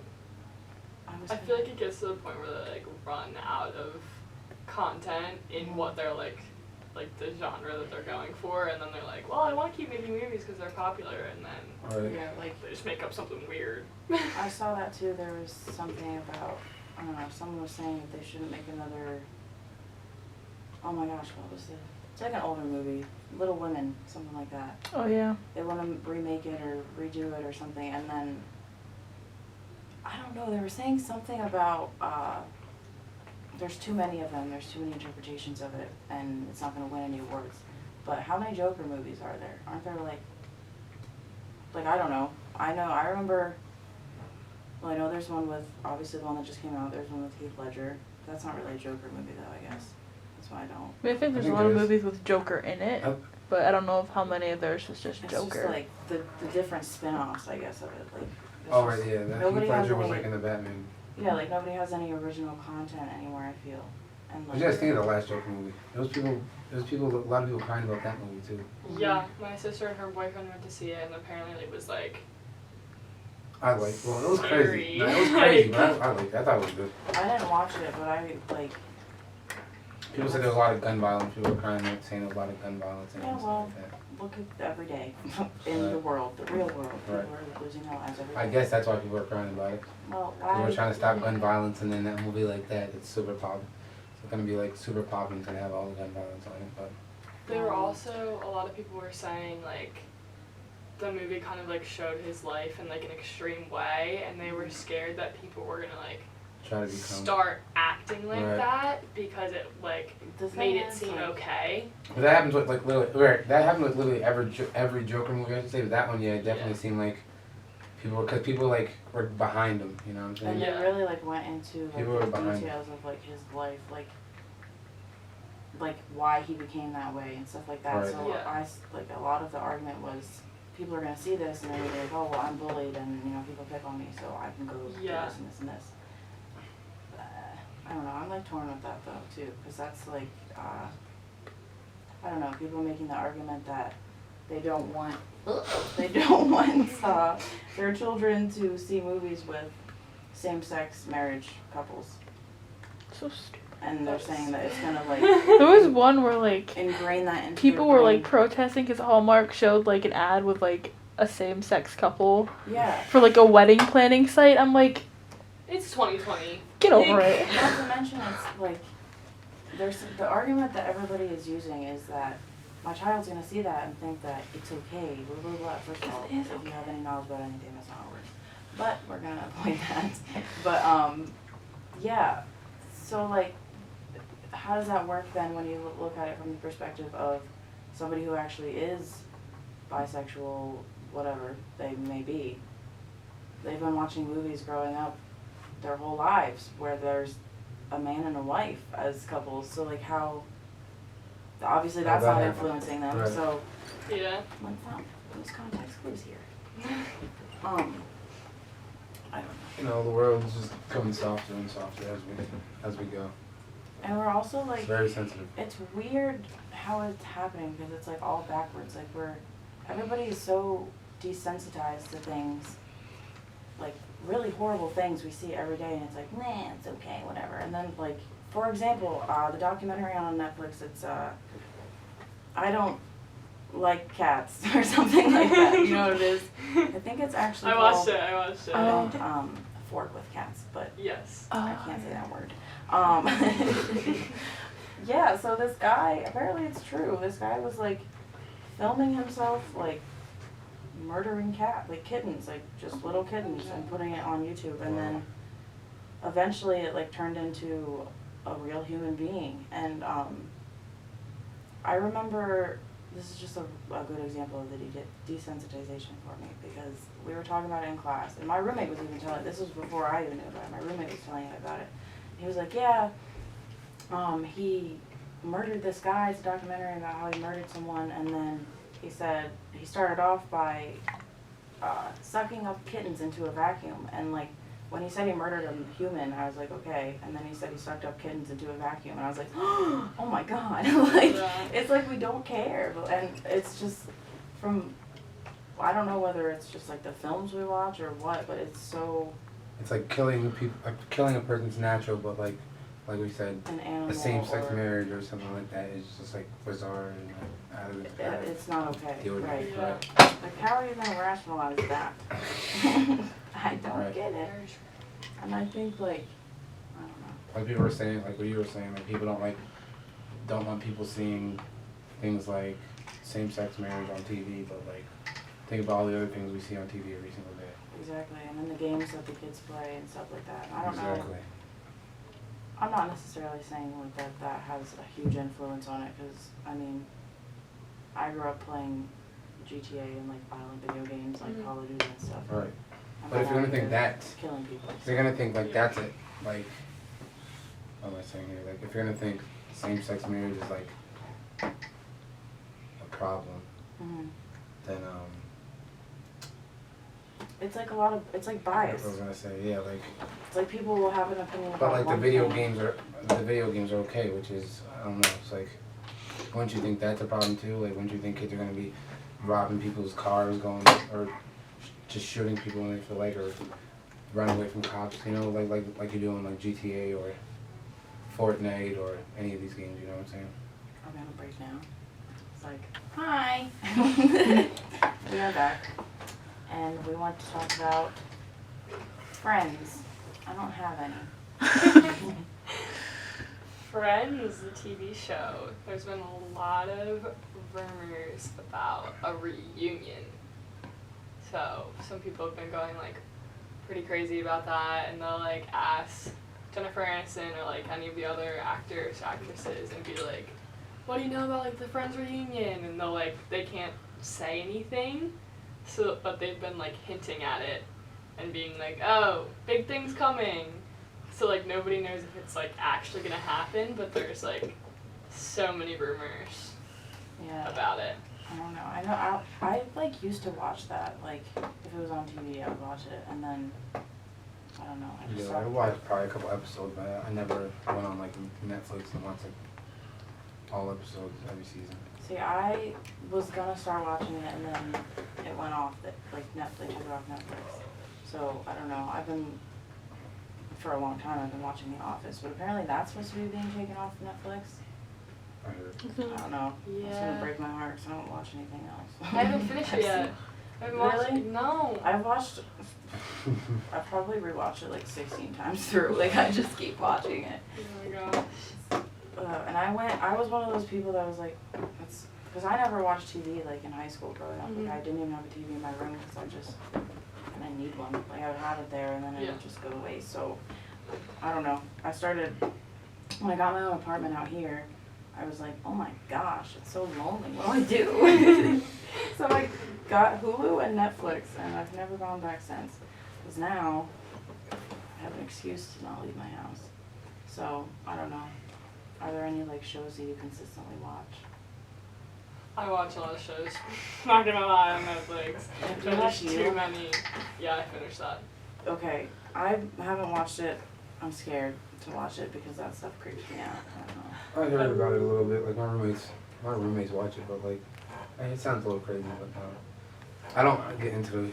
was I feel like it gets to the point where they like run out of content in what they're like the genre that they're going for, and then they're like, well, I want to keep making movies because they're popular, and then Right. yeah, like they just make up something weird. I saw that too. There was something about, I don't know, someone was saying that they shouldn't make another, oh my gosh, what was it? It's like an older movie, Little Women, something like that. Oh yeah. They want to remake it or redo it or something, and then, I don't know, they were saying something about, there's too many of them, there's too many interpretations of it, and it's not going to win any awards. But how many Joker movies are there? Aren't there like, I don't know. I remember, well, I know there's one with, obviously the one that just came out, there's one with Heath Ledger. That's not really a Joker movie though, I guess. That's why I don't. I mean, I think there's I a think lot of there is. movies with Joker in it, but I don't know of how many of theirs is just It's Joker. just like the different spin-offs, I guess, of it. Like, it's Oh just- right, yeah. That nobody Heath has Ledger was any- like in the Batman. Yeah, like nobody has any original content anymore, I feel. And What like, did you guys think of the last Joker movie? There was people, a lot of people crying about that movie too. Yeah, my sister and her boyfriend went to see it, and apparently it was like, Well, it was Scary. crazy. No, it was crazy, but I liked it. I thought it was good. I didn't watch it, but I like. People said there was a lot of gun violence. People were crying, like, saying there was a lot of gun violence and Yeah, stuff well, like that. look at every day in the world, the real world. People Right. are losing their lives every day. I guess that's why people are crying about it. Well, They were trying to stop gun violence, and then that movie like that, it's super pop. It's gonna be like super pop and it's gonna have all the gun violence on it, but. they were also, a lot of people were saying like, the movie kind of like showed his life in like an extreme way, and they were scared that people were gonna like try to become. start acting like Right. that because it like The thing made it is, seem like, okay. But that happens with like literally. Right, that happened with literally every Joker movie. I should say, but that one, yeah, it definitely Yeah. seemed like because people like were behind him. You know what I'm saying? And Yeah. they really like went into like People were the behind details of like his life, like why he became that way and stuff like that. Right. So Yeah. like a lot of the argument was people are gonna see this and they're gonna be like, oh well, I'm bullied and you know people pick on me, so I can go do Yeah. this and this and this. I don't know. I'm like torn with that though too, because that's like I don't know. People making the argument that they don't want their children to see movies with same-sex marriage couples, So stupid. and they're saying that it's gonna like There was one where like ingrain that into people your were like brain. protesting because Hallmark showed like an ad with like a same-sex couple Yeah. for like a wedding planning site. I'm like, It's 2020. get over it. Not to mention, it's like there's the argument that everybody is using is that my child's gonna see that and think that it's okay. Blah blah blah. First of all, It is if you okay. have any knowledge about anything, that's not how it works. But we're gonna avoid that. But yeah. So like, how does that work then when you look at it from the perspective of somebody who actually is bisexual, whatever they may be? They've been watching movies growing up their whole lives where there's a man and a wife as couples, so like how obviously How that's that not happened. influencing them, Right. so Yeah. let's not lose context clues here. I don't know. You know, the world's just becoming softer and softer as we go. And we're also It's like, very sensitive. it's weird how it's happening because it's like all backwards, like everybody is so desensitized to things, like really horrible things we see every day, and it's like, nah, it's okay, whatever. And then like, for example, the documentary on Netflix, it's I don't like cats or something like that. You know what it is? I think it's actually I watched called, it. I watched it. Oh. A Fork with Cats, but Yes. I can't say that word. Yeah, so this guy, apparently it's true, this guy was like filming himself like murdering kittens, like just little kittens, and putting it on YouTube, and then eventually it like turned into a real human being. And I remember, this is just a good example of the desensitization for me, because we were talking about it in class, and my roommate was even telling, this was before I even knew about it, my roommate was telling me about it. He was like, yeah, he murdered this guy, it's a documentary about how he murdered someone, and then he said he started off by sucking up kittens into a vacuum, and like when he said he murdered a human, I was like, okay, and then he said he sucked up kittens into a vacuum, and I was like, oh my god, like, Yeah. it's like we don't care, and it's just from, I don't know whether it's just like the films we watch or what, but it's so It's like killing a person's natural, but like we said, an animal. a same-sex or- marriage or something like that is just like bizarre and like, out of It's not okay, the ordinary. right? Yeah. Like, how are you gonna rationalize that? I don't Right. get it. And I think, like, I don't know. Like people were saying, like what you were saying, like people don't want people seeing things like same-sex marriage on TV, but like think about all the other things we see on TV every single day. Exactly, and then the games that the kids play and stuff like that. I don't Exactly. know. I'm not necessarily saying like that has a huge influence on it, because I mean, I grew up playing GTA and like violent video games like Mhm. Call of Duty and stuff. Right. I'm But if not you're gonna out think here that's, killing people. if you're gonna think like that's it, like, what am I saying here? Like if you're gonna think same-sex marriage is like a problem, Mhm. then It's like a lot of, it's like bias. I was gonna say, yeah, like, It's like people will have an opinion about but like the one video thing. games are okay, which is, I don't know, it's like, wouldn't you think that's a problem too? Like, wouldn't you think kids are gonna be robbing people's cars, or just shooting people when they feel like, or running away from cops, you know, like you do in like GTA or Fortnite or any of these games, you know what I'm saying? Are we on a break now? It's like, hi. We are back, and we want to talk about Friends. I don't have any. Friends, the TV show. There's been a lot of rumors about a reunion. So some people have been going like pretty crazy about that, and they'll like ask Jennifer Aniston or like any of the other actors, actresses, and be like, what do you know about like the Friends reunion? And they'll like, they can't say anything, so, but they've been like hinting at it and being like, oh, big thing's coming. So like nobody knows if it's like actually gonna happen, but there's like so many rumors Yeah. about it. I don't know. I like used to watch that. Like if it was on TV, I would watch it, and then I don't know. I just Yeah, I stopped. watched probably a couple episodes, but I never went on like Netflix and watched like all episodes every season. See, I was gonna start watching it, and then it went off. That like Netflix took it off Netflix. So I don't know. I've been for a long time. I've been watching The Office, but apparently that's supposed to be being taken off Netflix. I heard. I don't know. It's Yeah. gonna break my heart because I don't watch anything else. I haven't finished it yet. I haven't watched Really? it. No. I've watched. I've probably rewatched it like 16 times through. Like I just keep watching it. Oh my god. And I was one of those people that was like, it's because I never watched TV like in high school growing up. Mhm. Like I didn't even have a TV in my room because I didn't need one. Like I would have it there and then it Yeah. would just go to waste. So I don't know. I started when I got my own apartment out here. I was like, oh my gosh, it's so lonely. What do I do? So I got Hulu and Netflix, and I've never gone back since. Because now I have an excuse to not leave my house. So I don't know. Are there any like shows that you consistently watch? I watch a lot of shows. Not gonna lie, on Netflix. You There's watch too You? many. Yeah, I finished that. Okay, I haven't watched it. I'm scared to watch it because that stuff creeps me out. I don't know. I heard about it a little bit. Like my roommates watch it, but like it sounds a little crazy. But I don't get into the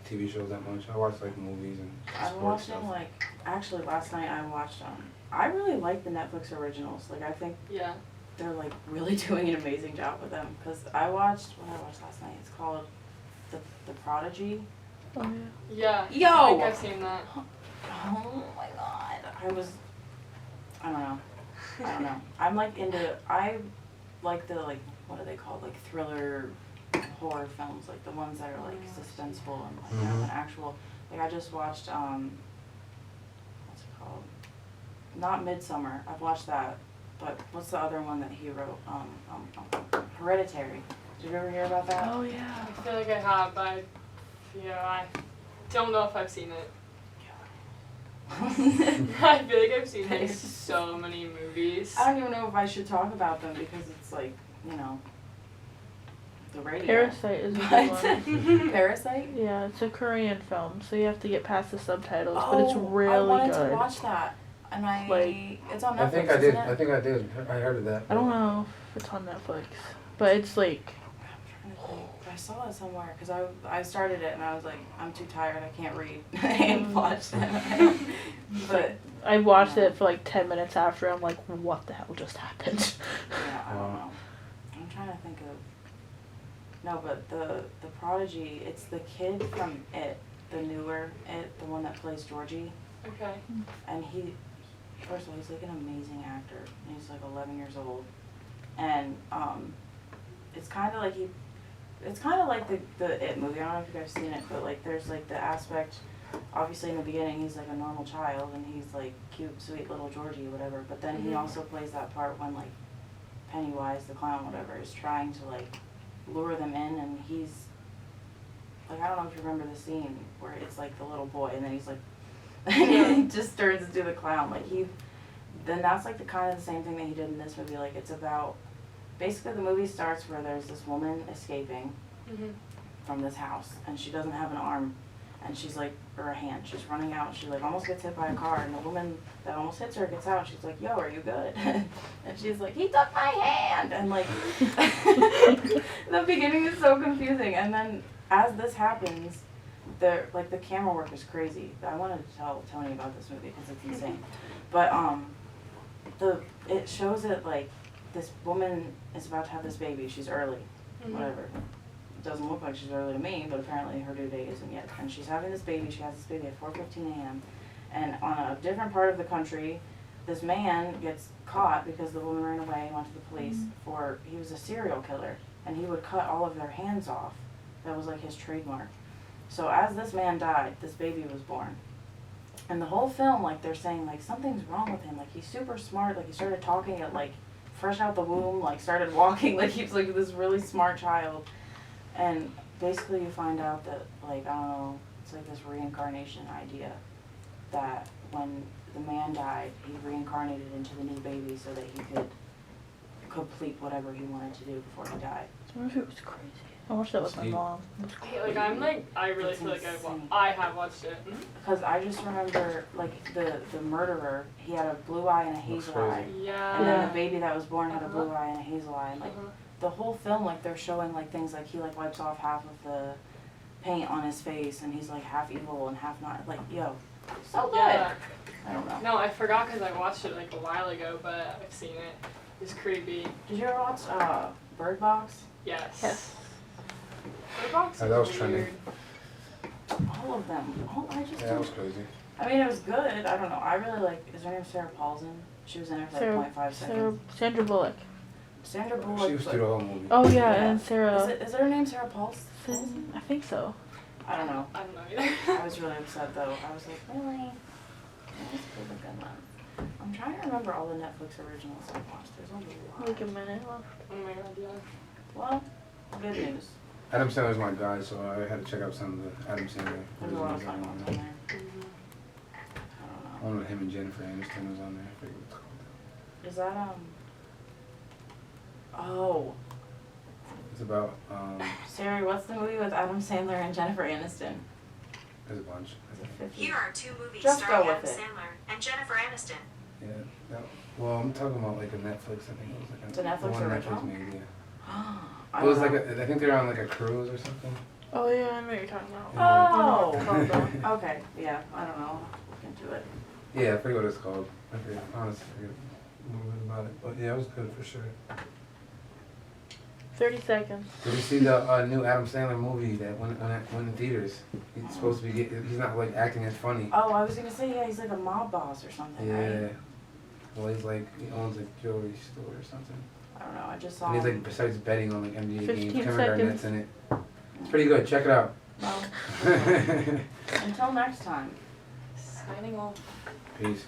TV shows that much. I watch like movies and I'm sports watching stuff. like actually last night I watched I really like the Netflix originals. Like I think Yeah. they're like really doing an amazing job with them. Cause I watched what I watched last night. It's called the Prodigy. Oh Yeah. yeah. Yo! I think I've seen that. Oh my god. I don't know. I'm like I like the like, what are they called? Like thriller horror films, like the ones that are like suspenseful and like have an actual, like I just watched, what's it called? Not Midsummer, I've watched that, but what's the other one that he wrote? Hereditary. Did you ever hear about that? Oh yeah. I feel like I have, but I don't know if I've seen it. I feel like I've seen like so many movies. I don't even know if I should talk about them because it's like, you know, the radio. Parasite is a good one. Parasite? Yeah, it's a Korean film, so you have to get past the subtitles, Oh, but it's really I wanted good. to watch that, and Like, it's on Netflix, I think I did. isn't it? I think I did. I heard of that. I don't know if it's on Netflix, but it's like, I'm trying to think. I saw it somewhere because I started it and I was like, I'm too tired. I can't read. I ain't watched it. But I watched it for like 10 minutes after. I'm like, what the hell just happened? yeah, I don't know. I'm trying to think of. No, but the Prodigy. It's the kid from It, the newer It, the one that plays Georgie, Okay. and first of all, he's like an amazing actor. And he's like 11 years old, and it's kind of like it's kind of like the It movie. I don't know if you guys seen it, but like there's like the aspect, obviously in the beginning he's like a normal child and he's like cute, sweet little Georgie or whatever, but then he Mhm. also plays that part when like Pennywise, the clown, whatever, is trying to like lure them in, and he's like, I don't know if you remember the scene where it's like the little boy and then he's like, and he just turns into the clown. Like then that's like the kind of the same thing that he did in this movie. Like it's about, basically the movie starts where there's this woman escaping Mhm. from this house and she doesn't have an arm and she's like, or a hand, she's running out, she like almost gets hit by a car and the woman that almost hits her gets out and she's like, yo, are you good? And she's like, he took my hand, and like the beginning is so confusing, and then as this happens, the camera work is crazy. I wanted to tell Tony about this movie because it's insane, but it shows it like this woman is about to have this baby, she's early, whatever. It doesn't look like she's early to me, but apparently her due date isn't yet. And she's having this baby, she has this baby at 4:15 a.m. And on a different part of the country, this man gets caught because the woman ran away and went to the police he was a serial killer. And he would cut all of their hands off. That was like his trademark. So as this man died, this baby was born. And the whole film, like, they're saying, like, something's wrong with him. Like, he's super smart. Like, he started talking at, like, fresh out the womb, like, started walking. Like, he was, like, this really smart child. And basically you find out that, like, I don't know, it's like this reincarnation idea. That when the man died, he reincarnated into the new baby so that he could complete whatever he wanted to do before he died. This movie was crazy. I watched that with my mom. It was Hey, like I'm like I really It's feel like insane. I have watched it. Because I just remember, like, the murderer, he had a blue eye and a Looks hazel eye. crazy. Yeah. And then the baby that was born had a Uh-huh. blue eye and a hazel eye. And, like, the whole film, like, they're showing, like, things like he, like, wipes off half of the paint on his face and he's, like, half evil and half not. Like, yo, so good. Yeah. I don't know. No, I forgot because I watched it like a while ago, but I've seen it. It's creepy. Did you ever watch Bird Box? Yes. Yes. Bird Box Yeah, that was is trending. weird. All of them. I just Yeah, that was crazy. I mean, it was good. I don't know. I really like, is her name Sarah Paulson? She was in it for like 0.5 seconds. Sandra Bullock. Sandra Bullock. She was through the whole movie. Oh yeah, Yeah. and Sarah. Is it her name Sarah Paulson? I think so. I don't know. I don't know either. I was really upset though. I was like, really? That was a good one. I'm trying to remember all the Netflix originals I watched. There's a lot. Like a minute left. Oh my god, yeah. Well, good news. Adam Sandler's my guy, so I had to check out some of the Adam Sandler. There's a lot of originals fun on ones there. on there. I don't know. One with him and Jennifer Aniston was on there. I forget what it's called. Is that Oh, It's about Siri, what's the movie with Adam Sandler and Jennifer Aniston? there's a bunch. Is it 50? Here are two movies Just go starring with Adam it. Sandler and Jennifer Aniston. Yeah. That, well, I'm talking about like a Netflix. I think it was like It's a Netflix the one original? Netflix made. Yeah. I It was don't like know. I think they're on like a cruise or something. Oh yeah, I know what you're talking about. Oh, okay, yeah, I don't know. Look into it. Yeah, I forget what it's called. I forget. Honestly, I forget a little bit about it. But yeah, it was good for sure. 30 seconds. Did you see the new Adam Sandler movie that went in theaters? He's supposed to be. He's not like acting as funny. Oh, I was gonna say, yeah, he's like a mob boss or something, Yeah. right? Well, he's like he owns a jewelry store or something. I don't know, I just saw And he's him. like besides betting on like NBA 15 games, Kevin Garnett's seconds. in it. It's pretty good. Check it out. Well, until next time. Signing off. Peace.